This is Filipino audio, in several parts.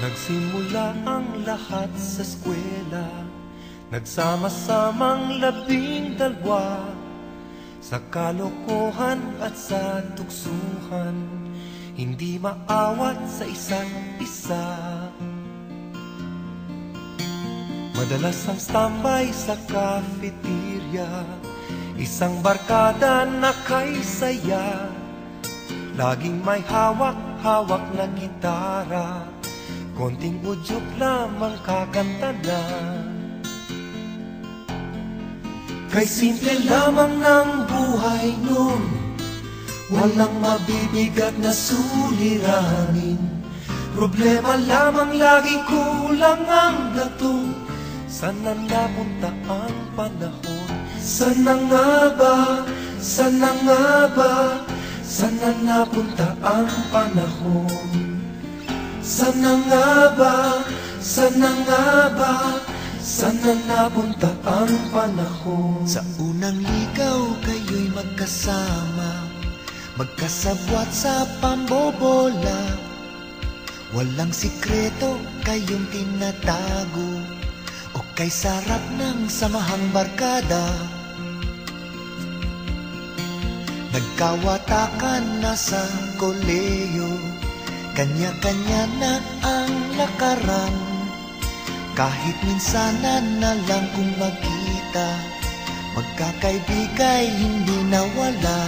Nagsimula ang lahat sa eskwela, nagsama-samang 12 sa kalokohan at sa tuksuhan, hindi maawat sa isa't isa. Madalas ang standby sa cafeteria, isang barkada na kay saya, laging may hawak-hawak na gitara, konting udyok lamang kakanta na. Kay simple lamang ng buhay nun, walang mabibigat na suliranin. Problema lamang laging kulang ang gatong. Sana napunta ang panahon? Sana nga ba? Sana nga ba? Sana napunta ang panahon? Sana nga ba? Sana nga ba? Sana napunta ang panahon? Sa unang ligaw kayo'y magkasama, magkasabwat sa pambobola. Walang sikreto kayong tinatago, o kay sarap ng samahang barkada. Nagkawatakan na sa koleyo, kanya-kanya na ang lakaran. Kahit minsanan na lang kung magkita, magkakaibigay hindi nawala.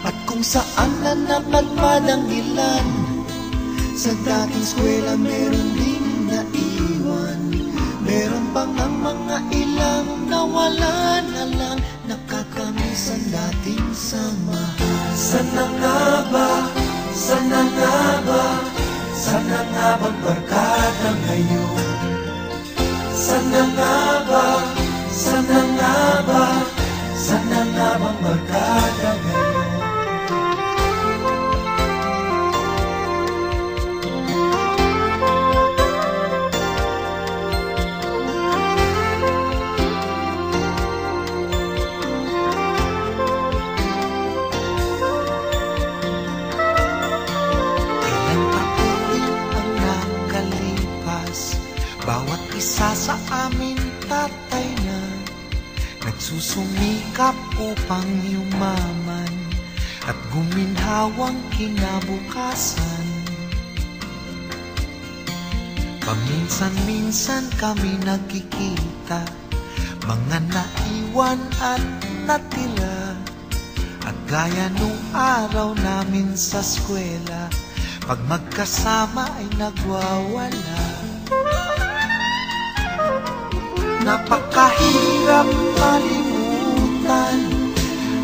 At kung saan na napadpad ang ilan, sa dating eskwela meron ding naiwan. Meron pang ang mga ilang nawala na lang, nakakamiss ang dating samahan. Sana nga ba? Sana nga ba? Sana nga bang barkada ngayon? Sana nga ba? Sana nga ba? Sana nga bang barkada ngayon? Bawat isa sa amin tatay na nagsusumikap upang yumaman at guminhawang kinabukasan. Paminsan-minsan kami nagkikita, mga naiwan at natira, at gaya nung araw namin sa eskwela, pag magkasama ay nagwawala. Napakahirap malimutan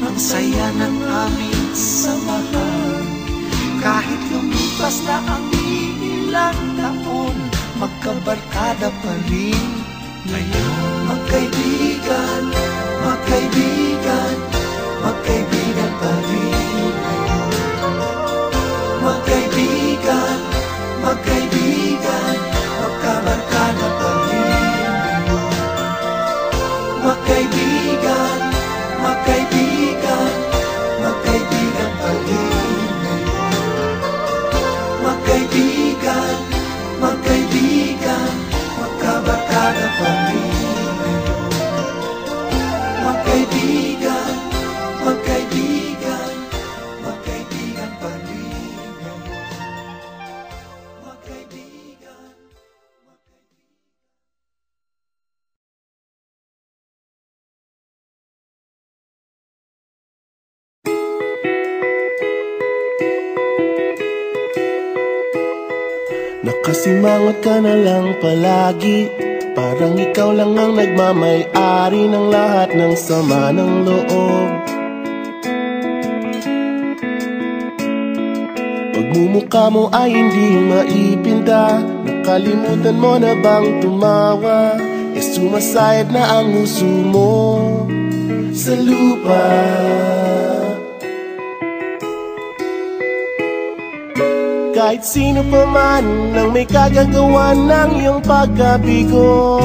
ang saya ng aming samahan. Kahit lumipas na ang ilang taon, magkabarkada pa rin ngayon. Magkaibigan, magkaibigan, magkaibigan pa rin ngayon. Magkaibigan, magkaibigan, magkabarkada pa rin. Magkaibigan, magkaibigan, magkaibigan pa rin ngayon. Magkaibigan, magkaibigan, magkabarkada pa rin ngayon. Magkaibigan, magkaibigan, magkaibigan pa rin ngayon. Magkaibigan. Nakasimangot ka na lang palagi, parang ikaw lang ang nagmamay-ari ng lahat ng sama ng loob. Pagmumukha mo ay hindi maipinta, nakalimutan mo na bang tumawa? Sumasayad na ang huso mo sa lupa. Kahit sino pa man ang may kagagawa ng iyong pagkabigo,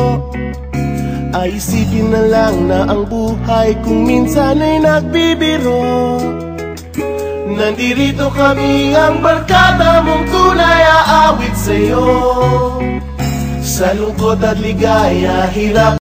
ay isipin na lang na ang buhay kung minsan ay nagbibiro. Nandirito kami ang barkada mong tunay aawit sa'yo. Sa lungkot at ligaya, hirap